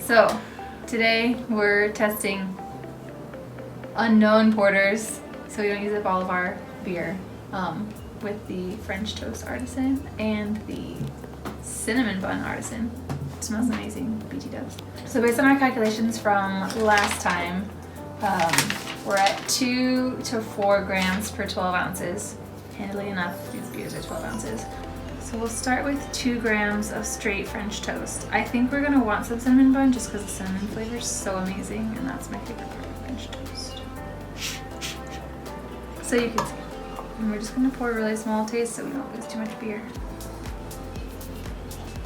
So, today we're testing unknown porters, so we don't use up all of our beer, with the French Toast Artisan and the Cinnamon Bun Artisan. It smells amazing, BT does. So based on our calculations from last time, we're at 2 to 4 grams per 12 ounces. Handily enough, these beers are 12 ounces. So we'll start with 2 grams of straight French toast. I think we're gonna want some cinnamon bun just because the cinnamon flavor is so amazing, and that's my favorite part of French toast. So you can see. And we're just gonna pour a really small taste so we don't lose too much beer.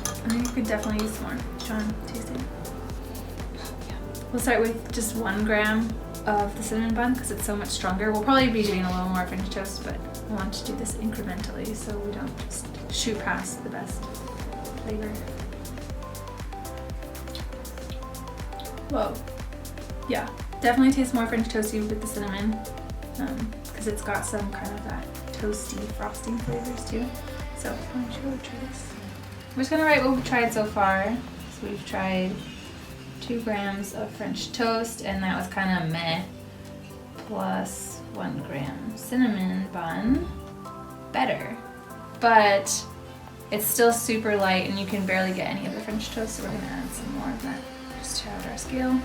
I think you could definitely use some more. John, taste it. We'll start with just 1 gram of the cinnamon bun because it's so much stronger. We'll probably be doing a little more French toast, but I want to do this incrementally so we don't just shoot past the best flavor. Whoa. Yeah, definitely tastes more French toasty with the cinnamon because it's got some kind of that toasty frosting flavors too. So why don't you try this? We're just gonna write what we've tried so far. So we've tried 2 grams of French toast, and that was kind of meh, plus 1 gram cinnamon bun. Better, but it's still super light and you can barely get any of the French toast, so we're gonna add some more of that just to add our scale. And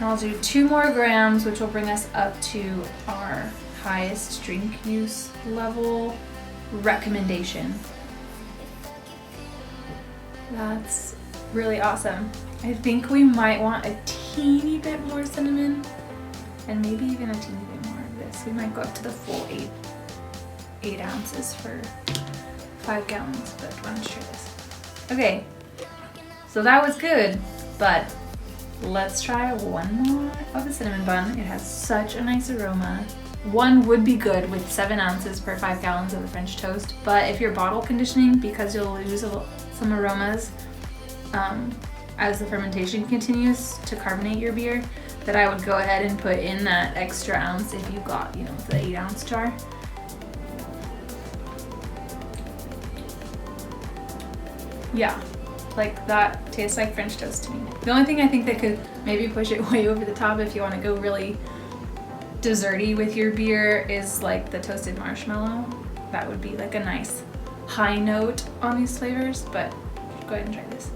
I'll do 2 more grams, which will bring us up to our highest drink use level recommendation. That's really awesome. I think we might want a teeny bit more cinnamon and maybe even a teeny bit more of this. We might go up to the full 8 ounces for 5 gallons, but why don't you try this? Okay, so that was good, but let's try 1 more of the cinnamon bun. It has such a nice aroma. 1 would be good with 7 ounces per 5 gallons of the French toast, but if you're bottle conditioning, because you'll lose some aromas as the fermentation continues to carbonate your beer, that I would go ahead and put in that extra ounce if you got, the 8 ounce jar. Yeah, like that tastes like French toast to me. The only thing I think that could maybe push it way over the top if you want to go really desserty with your beer is like the toasted marshmallow. That would be like a nice high note on these flavors, but go ahead and try this.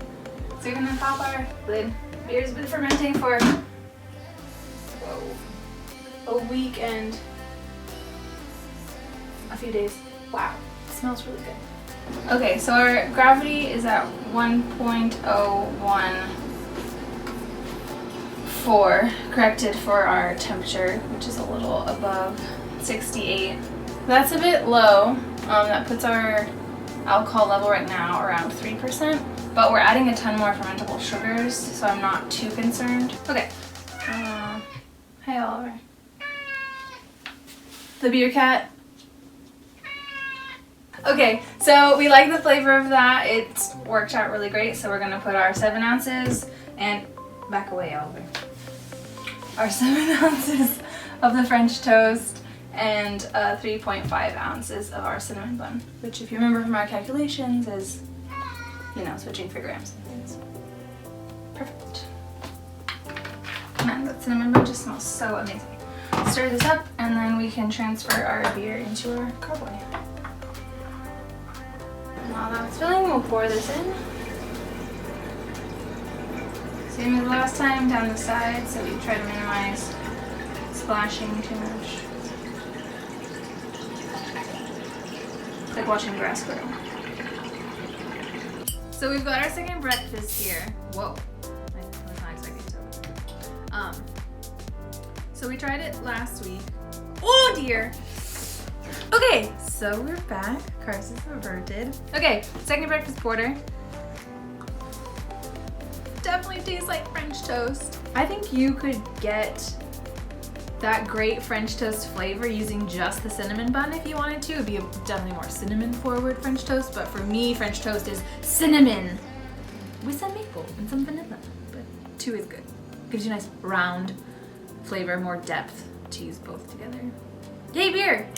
So you're gonna pop our lid. Beer's been fermenting for a week and a few days. Wow, it smells really good. Okay, so our gravity is at 1.014, corrected for our temperature, which is a little above 68. That's a bit low. That puts our alcohol level right now around 3%, but we're adding a ton more fermentable sugars, so I'm not too concerned. Okay. Hey, Oliver. The beer cat. Okay, so we like the flavor of that. It's worked out really great, so we're gonna put our 7 ounces and back away, Oliver. Our 7 ounces of the French toast and 3.5 ounces of our cinnamon bun, which, if you remember from our calculations, is, switching for grams and things. Perfect. Man, that cinnamon bun just smells so amazing. Stir this up, and then we can transfer our beer into our carboy. While that's filling, we'll pour this in. Same as last time, down the side, so we try to minimize splashing too much. It's like watching grass grow. So we've got our second breakfast here. Whoa, I was not expecting to. So we tried it last week. Oh dear. Okay, so we're back. Curse is averted. Okay, second breakfast porter. Definitely tastes like French toast. I think you could get that great French toast flavor using just the cinnamon bun if you wanted to. It'd be definitely more cinnamon forward French toast, but for me, French toast is cinnamon with some maple and some vanilla, but 2 is good. Gives you a nice round flavor, more depth to use both together. Yay, beer!